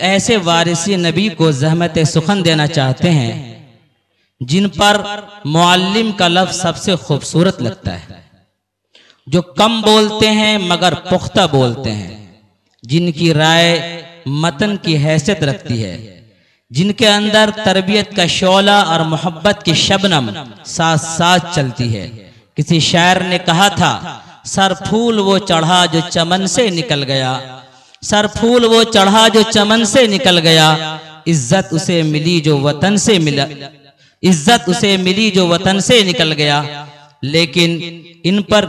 ایسے وارثی نبی کو زحمت سخن دینا چاہتے ہیں جن پر معلم کا لفظ سب سے خوبصورت لگتا ہے، جو کم بولتے ہیں مگر پختہ بولتے ہیں، جن کی رائے متن کی حیثیت رکھتی ہے، جن کے اندر تربیت کا شعلہ اور محبت کی شبنم ساتھ ساتھ چلتی ہے۔ کسی شاعر نے کہا تھا، سر پھول وہ چڑھا جو چمن سے نکل گیا، سر پھول وہ چڑھا جو چمن سے نکل گیا، عزت اسے ملی جو وطن سے ملا، عزت اسے ملی جو وطن سے نکل گیا۔ لیکن ان پر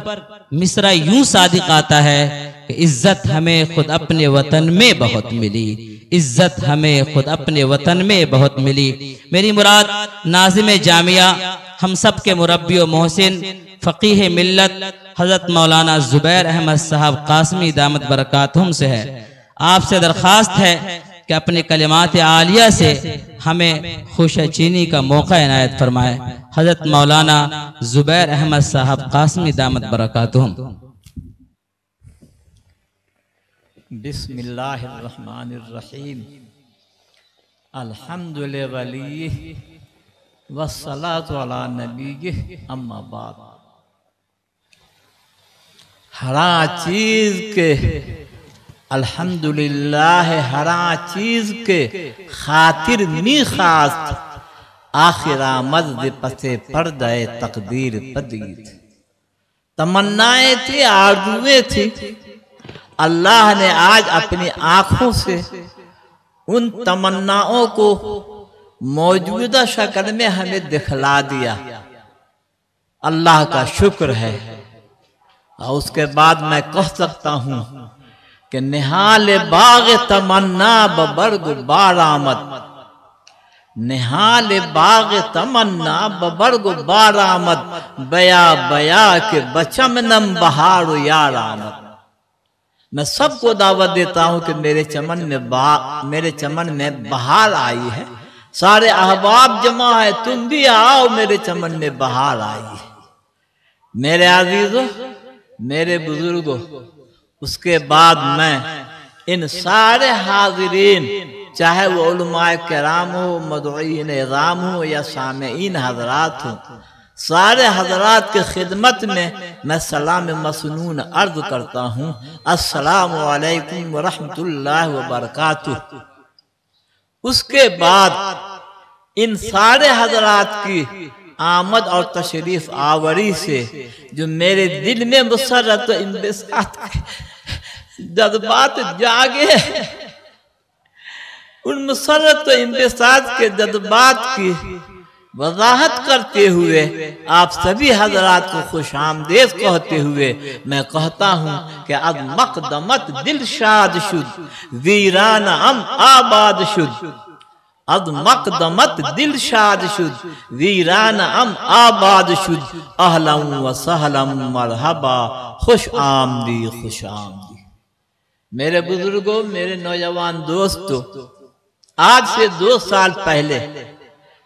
مصرع یوں صادق آتا ہے کہ عزت ہمیں خود اپنے وطن میں بہت ملی، عزت ہمیں خود اپنے وطن میں بہت ملی۔ میری مراد ناظم جامعہ، ہم سب کے مربی و محسن، فقیہ ملت حضرت مولانا زبیر احمد صاحب قاسمی دامت برکاتہم سے ہے۔ آپ سے درخواست ہے کہ اپنے کلمات عالیہ سے ہمیں خوش چینی کا موقع عنایت فرمائے۔ حضرت مولانا زبیر احمد صاحب قاسمی دامت برکاتہم۔ بسم اللہ الرحمن الرحیم، الحمد لولیہ والصلاة علی نبیہ، اما بعد۔ ہر چیز کے الحمدللہ، ہر چیز کے خاطر می خواست، آخر آمد پسے پردہ تقدیر پدید۔ تمنائیں تھی، آرزویں تھی، اللہ نے آج اپنی آنکھوں سے ان تمناؤں کو موجودہ شکل میں ہمیں دکھلا دیا، اللہ کا شکر ہے۔ اور اس کے بعد میں کہہ سکتا ہوں کہ نہال باغ تمنا ببرگ بار آمد، نہال باغ تمنا ببرگ بار آمد، بیا بیا کے بچمنم بہار یار آمد۔ میں سب کو دعوت دیتا ہوں کہ میرے چمن میں بہار آئی ہے، سارے احباب جمع ہے، تم بھی آؤ، میرے چمن میں بہار آئی ہے۔ میرے عزیزوں، میرے بزرگوں، اس کے بعد میں ان سارے حاضرین، چاہے وہ علماء کرام ہو، مدعوین اعظام ہو یا سامعین حضرات ہوں، سارے حضرات کے خدمت میں سلام مسنون عرض کرتا ہوں، السلام علیکم ورحمۃ اللہ وبرکاتہ۔ اس کے بعد ان سارے حضرات کی آمد اور تشریف آوری سے جو میرے دل میں مسرت و انبساط کے جذبات جاگے، ان مسرت و انبساط کے جذبات کی وضاحت کرتے ہوئے آپ سبھی حضرات کو خوش آمدید کہتے ہوئے میں کہتا ہوں کہ از مقدمت دل شاد شد، ویران ام آباد شد، از مقدمت دل شاد شد، ویران ام آباد شد، اہلا و سہلا مرحبا، خوش آمدی خوش آمدی۔ میرے بزرگوں، میرے نوجوان دوستو، آج سے 2 سال پہلے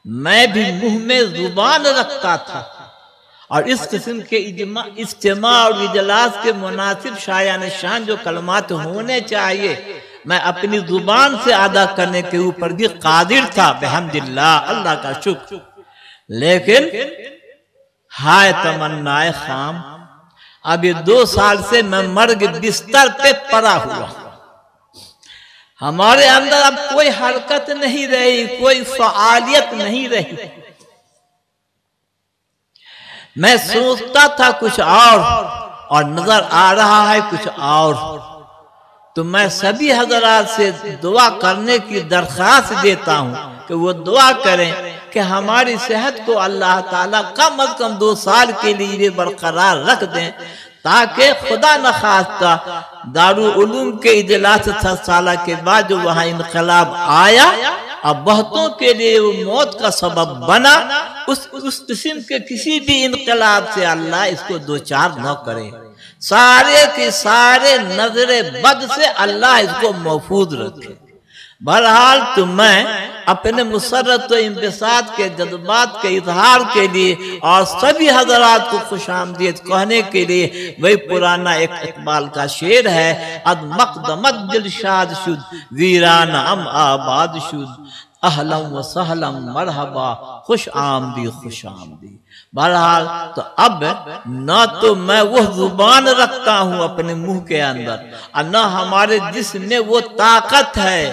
میں بھی منہ میں زبان رکھتا تھا اور اس قسم کے اجتماع اور اجلاس کے مناسب شایان شان جو کلمات ہونے چاہیے میں اپنی زبان سے ادا کرنے کے اوپر بھی قادر تھا، بحمداللہ، اللہ کا شکر۔ لیکن ہائے تمنائے خام، ابھی 2 سال سے میں مرگ بستر پہ پڑا ہوا، ہمارے اندر اب کوئی حرکت نہیں رہی، کوئی فعالیت نہیں رہی۔ میں سوچتا تھا کچھ اور نظر آ رہا ہے کچھ اور۔ تو میں سبھی حضرات سے دعا کرنے کی درخواست دیتا ہوں کہ وہ دعا کریں کہ ہماری صحت کو اللہ تعالیٰ کم از کم 2 سال کے لیے برقرار رکھ دیں، تاکہ خدا نخواستہ دارالعلوم کے اجلاس 7 سالہ کے بعد جو وہاں انقلاب آیا اور بہتوں کے لیے وہ موت کا سبب بنا، اس قسم کے کسی بھی انقلاب سے اللہ اس کو دوچار نہ کرے، سارے کے سارے نظر بد سے اللہ اس کو محفوظ رکھے۔ बहरहाल तो मैं अपने मुसर्रत व इंबिसात के जज्बात के इजहार के लिए और सभी हजरात को खुशामदीद कहने के लिए वही पुराना एक इकबाल का शेर है, अद मकदमत दिलशाद शुद वीराना हम आबाद शुद, अहलम व सहलम मरहबा खुश आमदी। बहरहाल तो अब न तो मैं वो जुबान रखता हूँ अपने मुंह के अंदर और न हमारे जिस्म में वो ताकत है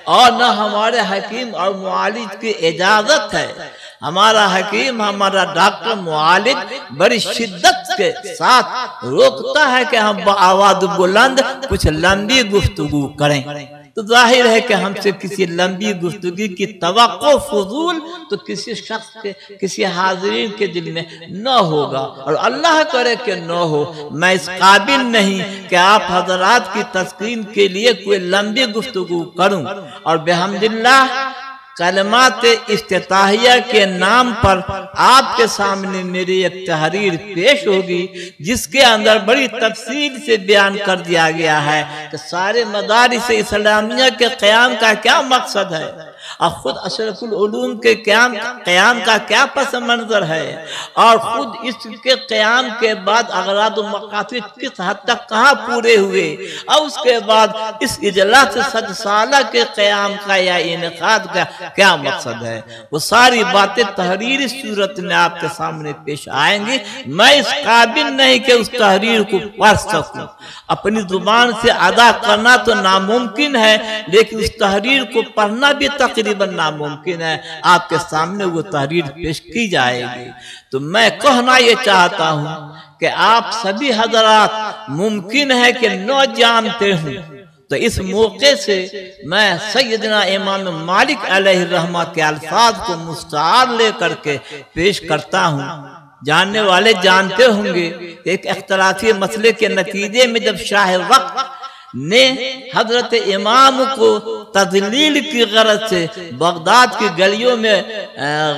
और न हमारे हकीम और मुआलिज की इजाजत है। हमारा हकीम, हमारा डॉक्टर मुआलिज बड़ी शिद्दत के साथ रोकता है कि हम आवाज बुलंद कुछ लंबी गुफ्तगू करें। तो जाहिर है कि हमसे किसी लंबी गुफ्तगू की तवक्को फजूल तो किसी शख्स के, किसी हाजिरीन के दिल में न होगा, और अल्लाह करे कि न हो। मैं इस काबिल नहीं कि आप हजरात की तस्कीन के लिए कोई लंबी गुफ्तगू करूं। और बेहम्दिल्लाह कलमात इफ्तिताहिया के नाम पर आपके सामने मेरी एक तहरीर पेश होगी जिसके अंदर बड़ी तफसील से बयान कर दिया गया है कि सारे मदारिस इस्लामिया के क़याम का क्या मकसद है और खुद अशरफुल उलूम के क़याम का क्या पस मंजर है, और खुद इसके क़याम के बाद अगराद व मकासद किस हद तक कहाँ पूरे हुए, और उसके बाद इस इजलास 100 साल के क़याम का या इनेकाद का क्या मकसद है। वो सारी बातें तहरीरी सूरत में आपके सामने पेश आएंगी। मैं इस काबिल नहीं कि उस तहरीर को पढ़ सकूं, अपनी जुबान से अदा करना तो नामुमकिन है, लेकिन उस तहरीर को पढ़ना भी तकरीबन नामुमकिन है। आपके सामने वो तहरीर पेश की जाएगी। तो मैं कहना ये चाहता हूँ कि आप सभी हजरात मुमकिन है कि न जानते हूँ, तो इस मौके से मैं सैयदना इमाम मालिक अलैहि रहमा के अल्फाज को मुस्तार लेकर के पेश करता हूँ। जानने वाले जानते होंगे, एक इख्तिलाफी मसले के नतीजे में जब शाह वक्त ने हजरत इमाम को तजलील की गरज से बगदाद की गलियों में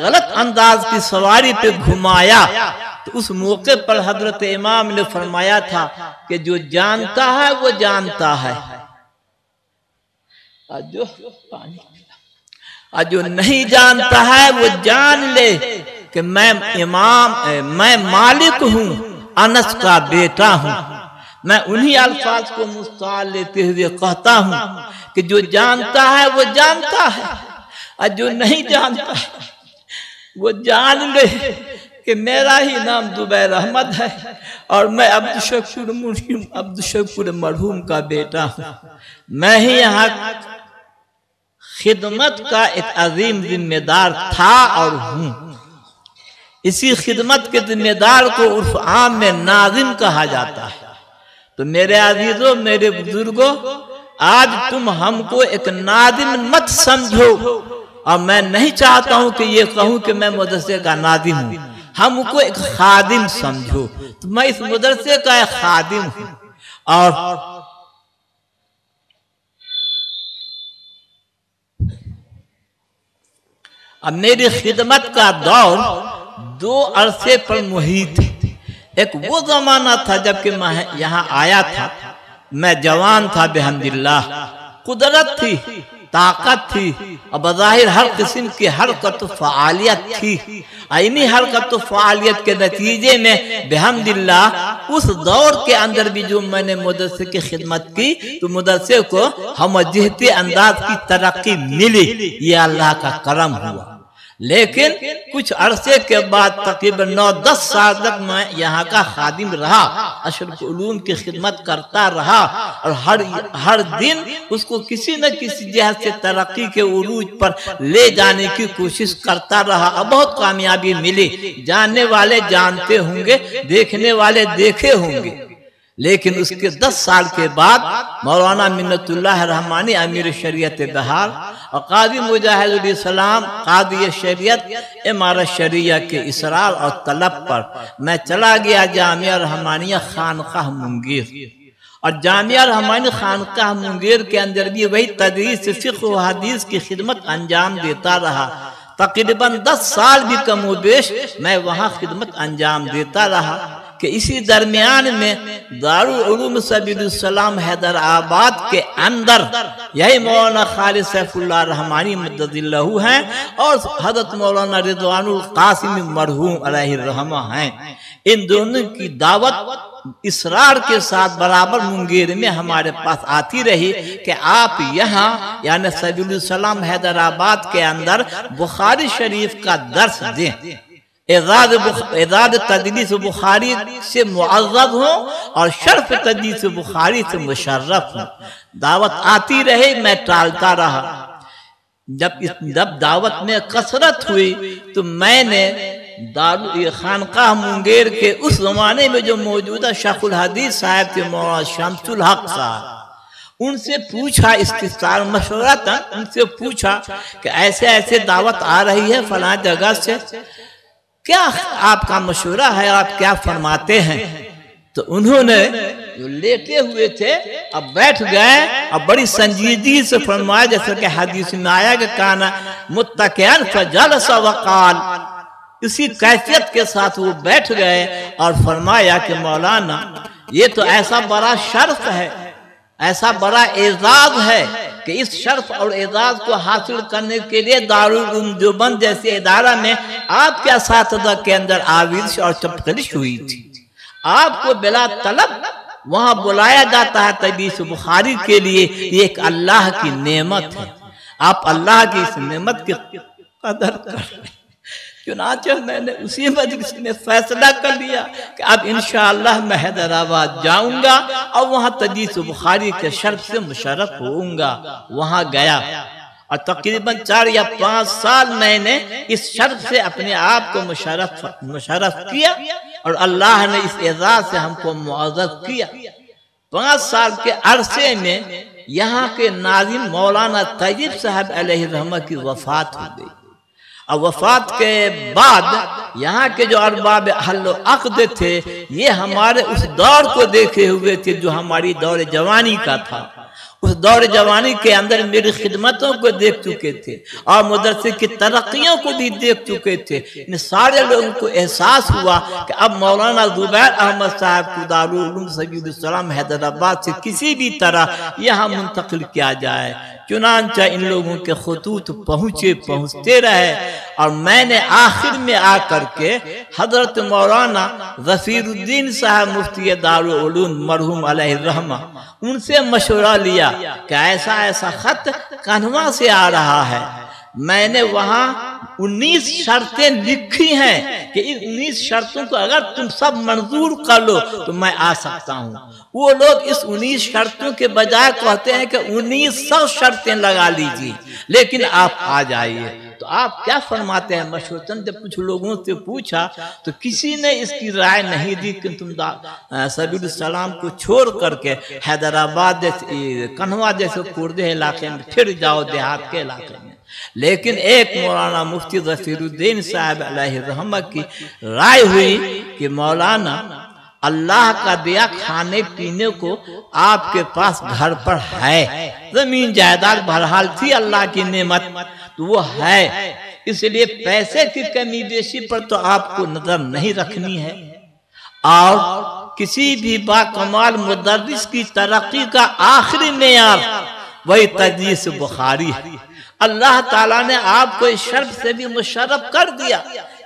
गलत अंदाज की सवारी पे घुमाया, तो उस मौके पर हजरत इमाम ने फरमाया था कि जो जानता है वो जानता है, जो नहीं जानता है वो जान ले कि मैं मालिक हूँ, अनस का बेटा हूँ। मैं उन्हीं अल्फाज को मुस्तार लेते हुए कहता हूँ कि जो जानता है वो जानता है, और जो नहीं जानता है वो जान ले कि मेरा ही नाम जुबैर अहमद है और मैं अब्दुल शकूर मरहूम का बेटा हूँ। मैं ही यहाँ खिदमत का एक अजीम जिम्मेदार था और हूँ। इसी खिदमत के जिम्मेदार को उर्फ आम में नाज़िम कहा जाता है। तो मेरे अजीजों, मेरे बुजुर्गों, आज तुम हमको एक नाज़िम मत समझो, और मैं नहीं चाहता हूं कि ये कहूं कि मैं मदरसे का नाज़िम हूं। हमको एक खादिम समझो। तो मैं इस मदरसे का एक खादिम हूं, और अब मेरी खिदमत का दौर 2 अरसे पर मुहित है। एक वो जमाना था जबकि मैं यहाँ आया था, मैं जवान था बेहम्दिल्लाह, कुदरत थी, ताकत थी, और बज़ाहिर हर किस्म की हरकत फ़आलियत थी। इन्हीं हरकत फ़आलियत के नतीजे में बेहम्दिल्लाह उस दौर के अंदर भी जो मैंने मदरसे की खिदमत की, तो मदरसे को हम जिहती अंदाज की तरक्की मिली, ये अल्लाह का करम हुआ। लेकिन कुछ अरसे के बाद तकरीबन 9-10 साल तक मैं यहाँ का खादिम रहा, अशरफ उलूम की खिदमत करता रहा, और हर दिन उसको किसी न किसी जहत से तरक्की के उरूज पर ले जाने की कोशिश करता रहा, और बहुत कामयाबी मिली। जानने वाले जानते होंगे, देखने वाले देखे होंगे। लेकिन उसके 10 साल के बाद मौलाना मिन्नतुल्लाह रहमानी अमीर शरीयत बिहार और काजी मुजाहिदुल इस्लाम कादी शरीयत इमारत शरिया के इसरार और तलब पर मैं चला गया जामिया रहमानिया खानकाह मुंगेर। और जामिया रहमानी खानकाह मुंगेर के अंदर भी वही तदरीस फिक़्ह व हदीस की खिदमत अंजाम देता रहा। तकरीबन 10 साल भी कम बेश मैं वहाँ खिदमत अंजाम देता रहा। کہ اسی درمیان میں دارالعلوم سبیلالسلام حیدرآباد کے اندر یہی مولانا خالد سیف اللہ رحمانی مدد اللہ ہیں اور حضرت مولانا رضوان القاسمی مرحوم علیہ الرحمہ ہیں. ان دونوں کی دعوت اصرار کے ساتھ برابر منگیر میں ہمارے پاس آتی رہی کہ آپ یہاں یعنی سبیلالسلام حیدرآباد کے اندر بخاری شریف کا درس دیں. اعداد تدریس بخاری سے معزز ہوں اور شرف تدریس بخاری سے مشرف ہوں. دعوت آتی رہی، میں ٹالتا رہا. جب دعوت میں کثرت ہوئی تو میں نے خانقاہ منگیر کے اس زمانے میں جو موجودہ شیخ الحدیث صاحب تھے مولانا شمس الحق صاحب، ان سے پوچھا، استفسار مشورہ تھا، ان سے پوچھا کہ ایسے ایسے دعوت آ رہی ہے فلاں جگہ سے، کیا آپ کا مشورہ ہے، آپ کیا فرماتے ہیں؟ تو انہوں نے جو لیٹے ہوئے تھے اب بیٹھ گئے اور بڑی سنجیدگی سے فرمایا، جیسا کہ حدیث میں آیا کہ کانا متکئن فجلس وقال، اسی کیفیت کے ساتھ وہ بیٹھ گئے اور فرمایا کہ مولانا یہ تو ایسا بڑا شرف ہے، ایسا بڑا اعزاز ہے کہ اس شرف اور اعزاز کو حاصل کرنے کے لیے دارالعلوم دیوبند جیسے ادارہ میں آپ کے اساتذہ کے اندر آویزش اور چپکلش ہوئی تھی. آپ کو بلا طلب وہاں بلایا جاتا ہے تدریس بخاری کے لیے. یہ ایک اللہ کی نعمت ہے، آپ اللہ کی اس نعمت کی قدر کر رہے ہیں. چنانچہ میں نے اسی مجلس میں فیصلہ کر لیا کہ اب انشاءاللہ میں حیدرآباد جاؤں گا اور وہاں تدریس بخاری کے شرف سے مشرف ہوں گا. وہاں گیا اور تقریباً 4 یا 5 سال میں نے اس شرف سے اپنے آپ کو مشرف کیا اور اللہ نے اس اعزاز سے ہم کو معزز کیا. 5 سال کے عرصے میں یہاں کے ناظم مولانا طیب صاحب علیہ الرحمہ کی وفات ہو گئی. اور وفات کے بعد یہاں کے جو ارباب حل و عقد تھے یہ ہمارے اس دور کو دیکھے ہوئے تھے جو ہماری دور جوانی کا تھا. اس دور جوانی کے اندر میری خدمتوں کو دیکھ چکے تھے اور مدرسے کی ترقیوں کو بھی دیکھ چکے تھے. ان سارے لوگوں کو احساس ہوا کہ اب مولانا زبیر احمد صاحب کو دارالعلوم سبیلالسلام حیدرآباد سے کسی بھی طرح یہاں منتقل کیا جائے. چنانچہ ان لوگوں کے خطوط پہنچتے رہے اور میں نے آخر میں آ کر کے حضرت مولانا ظفیر الدین صاحب مفتی دارالعلوم مرحوم علیہ الرحمہ ان سے مشورہ لیا کہ ایسا ایسا خط کانھوا سے آ رہا ہے. میں نے وہاں 19 شرطیں لکھی ہیں کہ ان 19 شرطوں کو اگر تم سب منظور کر لو تو میں آ سکتا ہوں. وہ لوگ اس 19 شرطوں کے بجائے کہتے ہیں کہ 1900 شرطیں لگا لیجیے لیکن آپ آ جائیے. تو آپ کیا فرماتے ہیں؟ مشورتاً جب کچھ لوگوں سے پوچھا تو کسی نے اس کی رائے نہیں دی کہ تم سبیلالسلام کو چھوڑ کر کے حیدرآباد جیسے کانھوا جیسے کوردے علاقے میں پھر جاؤ دیہات کے علاقے میں. لیکن ایک مولانا مفتی ظفیر الدین صاحب علیہ الرحمہ کی رائے ہوئی کہ مولانا اللہ کا دیا کھانے پینے کو آپ کے پاس گھر پر ہے، زمین جائیداد بہرحال تھی اللہ کی نعمت تو وہ ہے، اس لیے پیسے کی کمی بیشی پر تو آپ کو نظر نہیں رکھنی ہے. اور کسی بھی با کمال مدرس کی ترقی کا آخری معیار وہی تدریس بخاری ہے. اللہ تعالیٰ نے آپ کو اس شرف سے بھی مشرف کر دیا،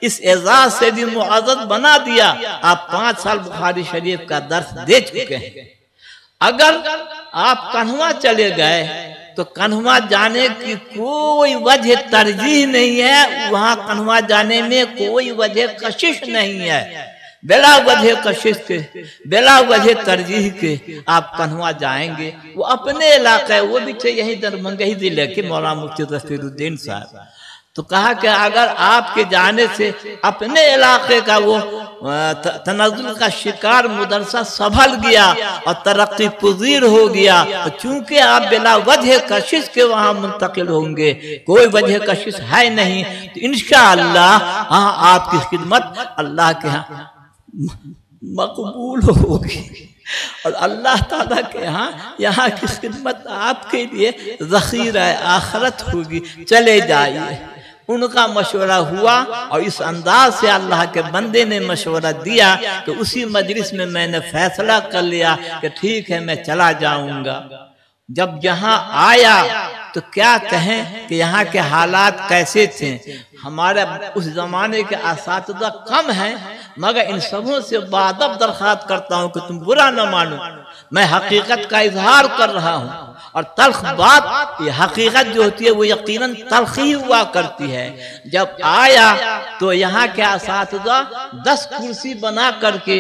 اس اعزاز سے بھی معزز بنا دیا. آپ 5 سال بخاری شریف کا درس دے چکے ہیں. اگر آپ کانھوا چلے گئے تو کانھوا جانے کی کوئی وجہ ترجیح نہیں ہے، وہاں کانھوا جانے میں کوئی وجہ کشش نہیں ہے. بلا وجہ کشش کے، بلا وجہ ترجیح کے آپ کانھوا جائیں گے. وہ اپنے علاقے، وہ بھی تھے یہی دربھنگہ ضلع کے مولانا مفتی ظفیر الدین صاحب. تو کہا کہ اگر آپ کے جانے سے اپنے علاقے کا وہ تنزل کا شکار مدرسہ سنبھل گیا اور ترقی پذیر ہو گیا، چونکہ آپ بلا وجہ کشش کے وہاں منتقل ہوں گے، کوئی وجہ کشش ہے نہیں، تو انشاءاللہ آپ کی خدمت اللہ کے ہاں مقبول ہوگی اور اللہ تعالیٰ کے ہاں یہاں کی خدمت آپ کے لیے ذخیرہ آخرت ہوگی. چلے جائیے. उनका मशवरा हुआ और इस अंदाज से अल्लाह के बंदे ने मशवरा दिया कि उसी मजलिस में मैंने फैसला कर लिया कि ठीक है मैं चला जाऊंगा। जब यहाँ आया तो क्या कहें कि यहाँ के हालात कैसे थे। हमारे उस जमाने के असातिज़ा कम हैं, मगर इन सबों से बादब दरख्वास्त करता हूँ कि तुम बुरा न मानो, मैं हकीकत का इजहार कर रहा हूँ। और तल्ख बात, ये हकीकत जो होती है वो यकीनन तल्ख ही हुआ करती है। जब आया तो यहाँ के असातिज़ा 10 कुर्सी बना करके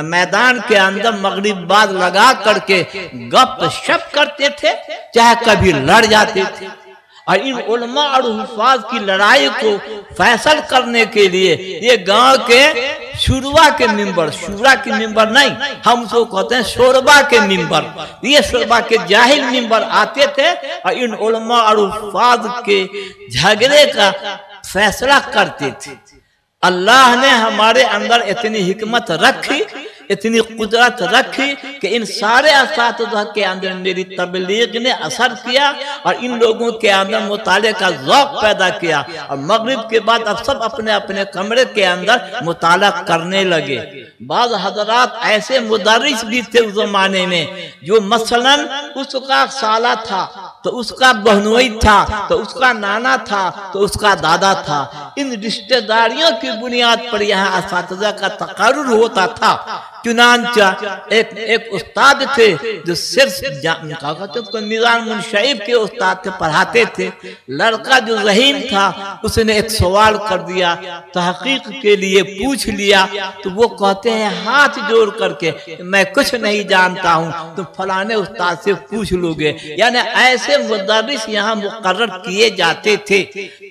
मैदान के अंदर मगरिब बाद लगा करके गप शप करते थे, चाहे कभी लड़ जाते थे। और इन उलमा और हुफ़ाज़ की लड़ाई को फैसल करने के लिए ये गांव के शुरवा के मिंबर, शुरा के मिंबर नहीं, हम उसको कहते हैं शोरबा के मिंबर, ये शोरबा के जाहिल मिंबर आते थे और इन उलमा और हुफ़ाज़ के झगड़े का फैसला करते थे। अल्लाह ने हमारे अंदर इतनी हिकमत रखी, इतनी कुदरत रखी कि इन सारे असातिज़ा के अंदर मेरी तबलीग ने असर किया और इन लोगों के अंदर मुताले का ज़ौक़ पैदा किया। और मगरिब के बाद अब सब अपने अपने कमरे के अंदर मुताला करने लगे। बाज़ हज़रात ऐसे मुदर्रिस भी थे उस ज़माने में जो मसलन उसका साला था तो उसका बहनोई था तो उसका नाना था तो उसका दादा था। इन रिश्तेदारियों की बुनियाद पर यहाँ असातिज़ा का तक़र्रुर होता था। चुनांचा एक उस्ताद थे जो सिर्फ मीरान मुनशईब के उस्ताद थे, पढ़ाते थे। लड़का जो रहीम था उसने एक सवाल कर दिया, तहकीक के लिए पूछ लिया, तो वो कहते हैं हाथ जोड़ करके मैं कुछ नहीं जानता हूँ, तुम फलाने उस्ताद से पूछ लोगे। यानी ऐसे मुदर्रिस यहाँ मुकर्रर किए जाते थे।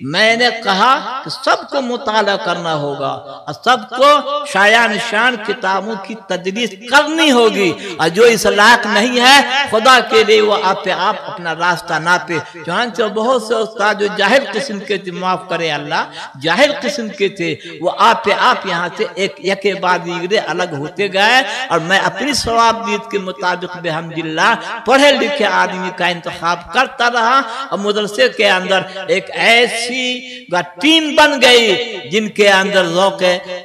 मैंने कहा कि सबको मुताला करना होगा और सबको शायान शान किताबों की तदरीस करनी होगी, और जो इस लायक नहीं है खुदा के लिए वो आप पे आप अपना रास्ता नापे। चुनांचे बहुत से उस्ताद जो जाहिल किस्म के थे, माफ करे अल्लाह, जाहिल किस्म के थे, वो आप पे आप यहाँ से एक के बाद दीगरे अलग होते गए। और मैं अपनी सवाबदीद के मुताबिक बेहम्दुलिल्लाह पढ़े लिखे आदमी का इंतखाब करता रहा और मदरसे के अंदर एक ऐसी टीम बन गई जिनके अंदर ज़ौक़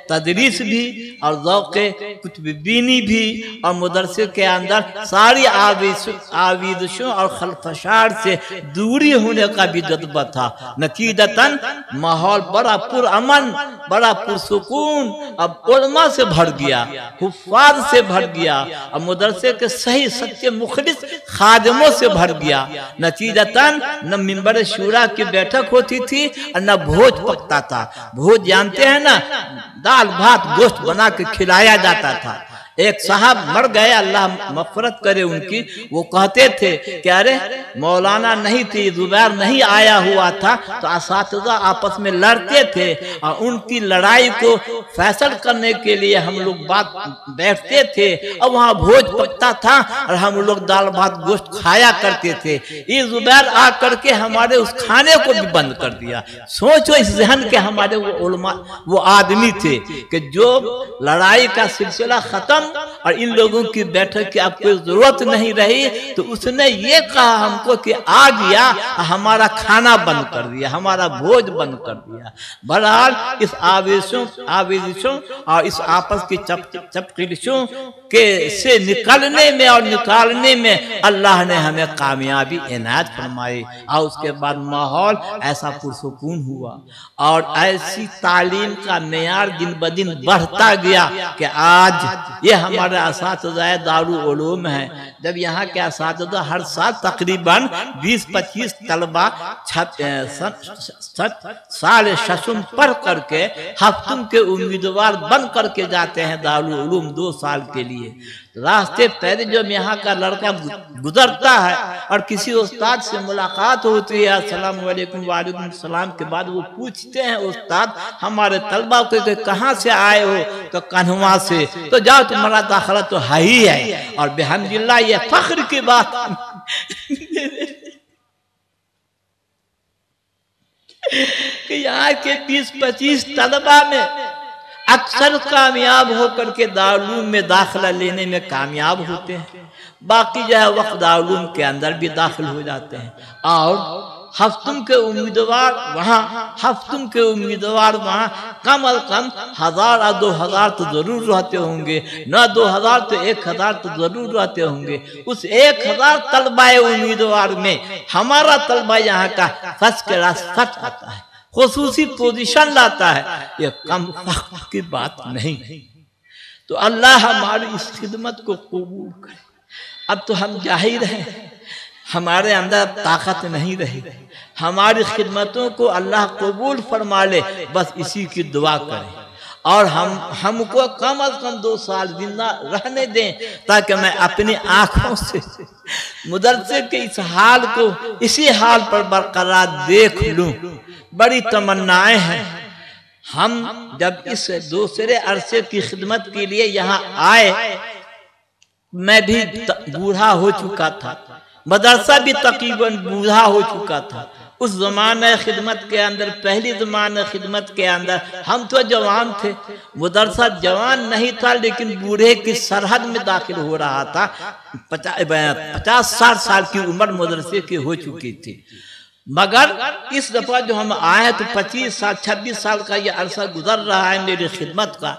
तदरीस भी और ज़ौक़ कुछ बीनी भी और मदरसे के अंदर सारी आविदशों और खलफशार से दूरी होने का भी जज्बा था। नतीजतन माहौल बड़ा पुरअमन, बड़ा पुरसुकून अब उलमा से भर गया, हुफ़ाज़ से भर गया और मदरसे के सही सच्चे मुखलिस खादिमों से भर गया। नतीजतन न मिंबर शूरा की बैठक होती थी और न भोज पकता था। भोज जानते हैं ना, दाल भात गोश्त बना के खिलाया जाता था। एक साहब मर गए, अल्लाह मग़फ़िरत करे उनकी, वो कहते थे कि अरे मौलाना नहीं थी, ज़ुबैर नहीं आया हुआ था, तो असातिज़ा आपस में लड़ते थे और उनकी लड़ाई को फैसल करने के लिए हम लोग बात बैठते थे और वहाँ भोज पकता था और हम लोग दाल भात गोश्त खाया करते थे। ये ज़ुबैर आ करके हमारे उस खाने को भी बंद कर दिया। सोचो इस जहन के हमारे वो उलमा, वो आदमी थे कि जो लड़ाई का सिलसिला खत्म और इन लोगों की बैठक की अब कोई जरूरत नहीं रही, तो उसने ये कहा हमको कि आ गया हमारा खाना बंद कर दिया, हमारा भोज बंद कर दिया। बहरहाल इस आवेशों और इस आपस की चपकिलिशों के से निकलने में और निकालने में अल्लाह ने हमें कामयाबी इनायत फरमाई और उसके बाद माहौल ऐसा पुरसुकून हुआ और ऐसी तालीम का मेयार दिन ब दिन बढ़ता गया कि आज ये हमारे असातिज़ा दारुल उलूम है। जब यहाँ के असातिज़ा हर साल तकरीबन 20-25 तलबा साल शशुम पढ़ करके हफ्तुम के उम्मीदवार बन करके जाते हैं दारुल उलूम 2 साल के लिए। रास्ते पैदल जब यहाँ का लड़का गुजरता है और किसी उस्ताद से मुलाकात होती है, अस्सलाम वालेकुम वालेकुम सलाम के बाद वो पूछते हैं उस्ताद हमारे तलबा को कहाँ से आए हो, तो कन्हवा से, तो जाओ तुम्हारा दाखिला तो है ही है। और बेहम्दुलिल्लाह ये फख्र की बात कि यहाँ के 20-25 तलबा में अक्सर कामयाब होकर के दारुल में दाखिला लेने में कामयाब होते हैं, बाकी जो है वक्त दारुल के अंदर भी दाखिल हो जाते हैं। और हफ्तुम के उम्मीदवार वहाँ, हफ्तुम के उम्मीदवार वहाँ, कम अज कम 1000 या 2000 तो जरूर रहते होंगे, न 2000 तो 1000 तो जरूर रहते होंगे। उस 1000 तलबाए उम्मीदवार में हमारा तलबा यहाँ का फर्स्ट क्लास फर्स्ट आता है, खुसूसी पोजीशन लाता है, ये कम वक्त की बात नहीं। तो अल्लाह हमारी इस खिदमत को कबूल करे। अब तो हम जा ही रहे, हमारे अंदर ताकत नहीं रही, हमारी खिदमतों को अल्लाह कबूल फरमा ले, बस इसी की दुआ करें। और हमको कम अज कम 2 साल जिंदा रहने दें, ताकि मैं अपनी आंखों से मदरसे के इस हाल को इसी हाल पर बरकरार देख लूं। बड़ी तमन्नाएं हैं। हम जब इस दूसरे अरसे की खिदमत के लिए यहाँ आए, मैं भी बूढ़ा हो चुका था, मदरसा भी तकरीबन बूढ़ा हो चुका था। उस जमाने खिदमत के अंदर, पहली जमाने खिदमत के अंदर हम तो जवान थे, मदरसा जवान नहीं था, लेकिन बूढ़े की सरहद में दाखिल हो रहा था। 50-60 साल की उम्र मदरसे की हो चुकी थी। मगर इस दफा जो हम आए तो 25 साल 26 साल का ये अरसा गुजर रहा है मेरी खिदमत का।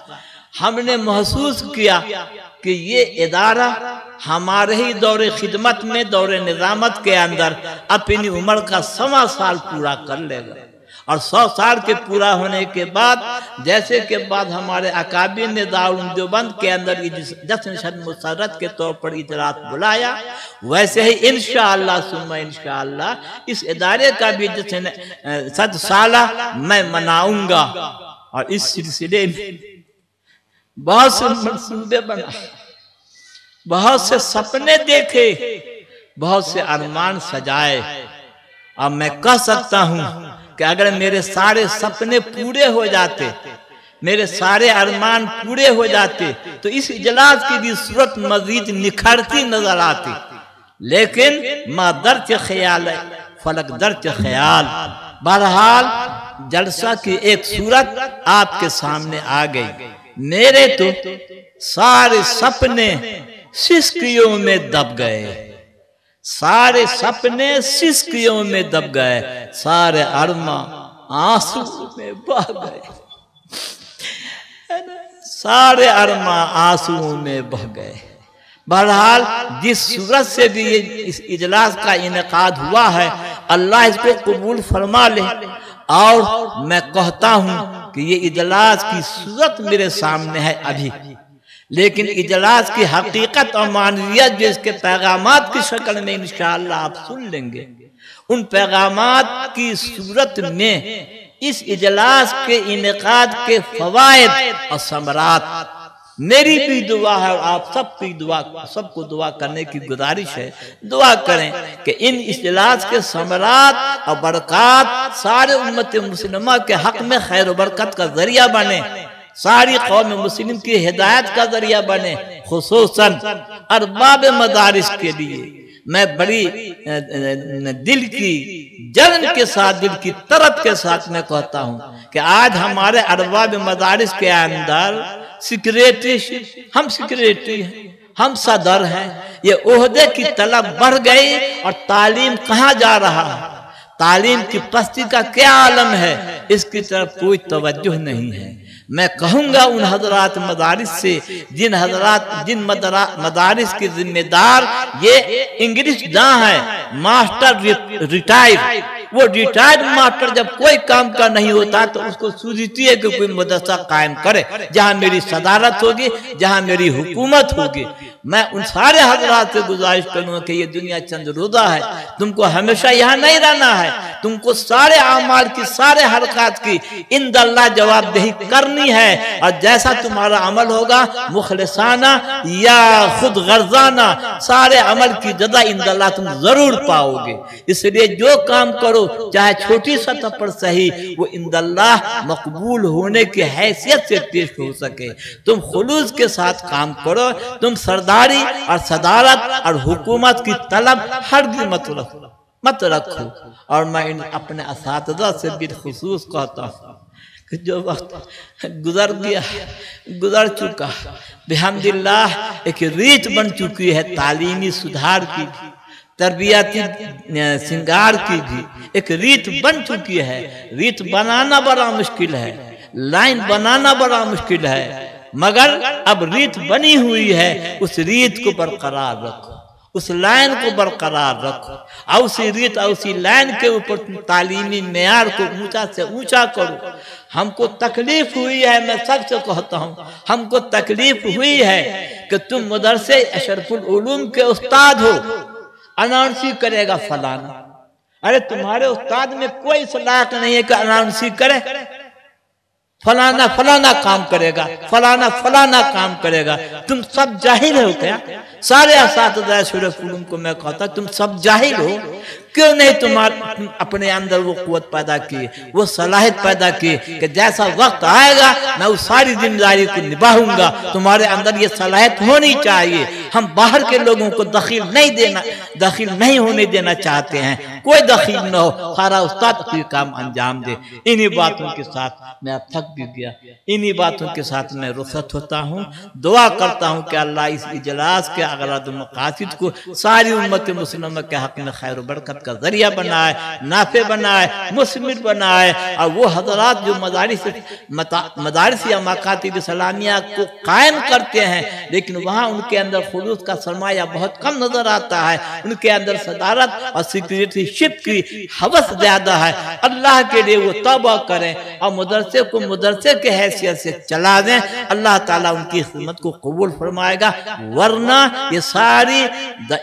हमने महसूस किया कि ये इदारा हमारे ही दौरे खिदमत में, दौरे निजामत के अंदर अपनी उम्र का 100वां साल पूरा कर लेगा। और 100 साल के पूरा होने के बाद, जैसे के बाद हमारे अकाबिर ने दारुल देवबंद के अंदर जश्न मुसर्रत के तौर पर इजलास बुलाया, वैसे ही इंशाअल्लाह सुम्मा इंशाअल्लाह इस इदारे का भी जश्न 100 साला मैं मनाऊंगा। और इस सिलसिले में बहुत से मंसूबे बनाए, बहुत से सपने देखे, बहुत से अरमान सजाए। अब मैं कह सकता हूं कि अगर मेरे सारे सपने पूरे हो जाते, मेरे सारे अरमान पूरे हो जाते, तो इस इजलास की भी सूरत मजीद निखरती नजर आती। लेकिन मां दर्ज ख्याल है, फलक दर्ज ख्याल। बहरहाल जलसा की एक सूरत आपके सामने आ गई। मेरे तो सारे सपने सिसकियों में दब गए, सारे सपने सिसकियों में दब गए, सारे अरमा आंसू में बह गए, सारे अरमा आंसुओं में बह गए। बहरहाल जिस सूरत से भी ये इस इजलास का इनेकाद हुआ है, अल्लाह इसको कबूल फरमा ले। और मैं कहता हूं कि ये इजलास की सूरत मेरे सामने है अभी, लेकिन इजलास की हकीकत और मानवियत जो इसके पैगामात की शक्ल में इंशाअल्लाह आप सुन लेंगे, उन पैगामात की सूरत में इस इजलास के इनेकाद के फवायद और समरात मेरी भी दुआ है और आप सबकी दुआ, सबको दुआ करने की गुजारिश है। दुआ करें कि इन इजलास के समरात और बरकत सारे उम्मत मुस्लिमा के हक में खैर बरकत का जरिया बने, सारी कौम मुस्लिम की हिदायत का जरिया बने। खुसूसन अरबाब मदारिस के लिए मैं बड़ी दिल की जलन के साथ, दिल की तरफ के साथ मैं कहता हूं कि आज हमारे अरबाब मदारिस के अंदर सेक्रेटरी, हम सेक्रेटरी हैं, हम सदर हैं, ये ओहदे की तलब बढ़ गई और तालीम कहाँ जा रहा है, तालीम की पस्ती का क्या आलम है, इसकी तरफ कोई तवज्जो नहीं है। मैं कहूंगा उन हजरात मदारिस से, जिन मदारिस के जिम्मेदार ये इंग्लिश दां है, मास्टर रिटायर्ड, वो रिटायर्ड मास्टर जब कोई काम का नहीं होता तो उसको सूझती है कि कोई मदरसा कायम करे जहां मेरी सदारत होगी, जहां मेरी हुकूमत होगी। मैं उन सारे हजरात से गुजारिश करूंगा कि ये दुनिया चंद रोजा है, तुमको हमेशा यहाँ नहीं रहना है, तुमको सारे आमाल की, सारे हरकत की इंदल्लाह जवाबदेही करनी है। और जैसा तुम्हारा अमल होगा मुखलिसाना या खुद गर्जाना, सारे अमल की जदा इंदल्लाह तुम जरूर पाओगे। इसलिए जो काम करो चाहे छोटी सतह पर सही, वो इंदल्लाह मकबूल होने की हैसियत से पेश हो सके। तुम खुलूस के साथ काम करो, तुम सरदारी और सदारत और हुकूमत की तलब हरगिज़ मत रखो। और मैं अपने असातिज़ा से बिलखुसूस कहता हूँ कि जो वक्त गुजर गया, गुजर चुका, बिहम्दिल्लाह एक रीत बन चुकी है तालीमी सुधार की, तरबियती श्रृंगार की भी एक रीत बन चुकी है। रीत बनाना बड़ा मुश्किल है, लाइन बनाना बड़ा मुश्किल है, मगर अब रीत बनी हुई है, उस रीत को बरकरार रखो, उस लाइन को बरकरार रखो, और उसी रीत और उसी लाइन के ऊपर तालीमी मेयार को ऊंचा से ऊंचा करो। हमको तकलीफ हुई है, मैं सच से कहता हूँ, हमको तकलीफ हुई है कि तुम मदरसे अशरफुल उलूम के उस्ताद हो, अनाउंसी करेगा फलाना। अरे तुम्हारे उस्ताद में कोई सलाहत नहीं है कि अनाउंसी करे, फलाना फलाना काम करेगा, फलाना फलाना काम करेगा। तुम सब जाहिल हो क्या? सारे असातिज़ा अशरफुल उलूम को मैं कहता तुम सब जाहिल हो। क्यों नहीं तुम अपने अंदर वो कुव्वत पैदा की, वो सलाहियत पैदा की कि जैसा वक्त आएगा मैं उस सारी जिम्मेदारी को निभाऊंगा। तुम्हारे अंदर ये सलाहियत होनी चाहिए। हम बाहर के लोगों को दखील नहीं होने देना चाहते हैं। कोई दखील न हो, सारा उस्ताद कोई काम अंजाम दे। इन्हीं बातों के साथ मैं अब थक भी गया, इन्हीं बातों के साथ मैं रुखसत होता हूँ। दुआ करता हूँ कि अल्लाह इस इजलास के अगराद मकासिद को सारी उम्मत मुस्लिमा के हक में खैर बरकत का जरिया बनाए, नाफे बनाए, मुस्मिर बनाए। और वो हजरात जो मदारिस या मकातिब इस्लामिया को कायम करते हैं, लेकिन वहाँ उनके अंदर खुलूस का सरमाया बहुत कम नजर आता है, उनके अंदर सदारत और सिक्योरिटीशिप की हवस ज्यादा है। अल्लाह के लिए वो तौबा करें और मदरसे को मदरसे के हैसियत से चला दें। अल्लाह ताला उनकी खिदमत को कबूल फरमाएगा। वरना ये सारी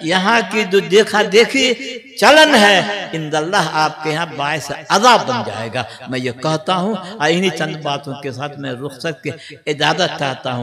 यहाँ की जो देखा देखी चलन है, इंदल्लाह आपके यहाँ बायस अज़ाब बन जाएगा। मैं ये कहता हूँ, इन्हीं चंद बातों के साथ मैं रुखसत की इजाजत चाहता हूँ।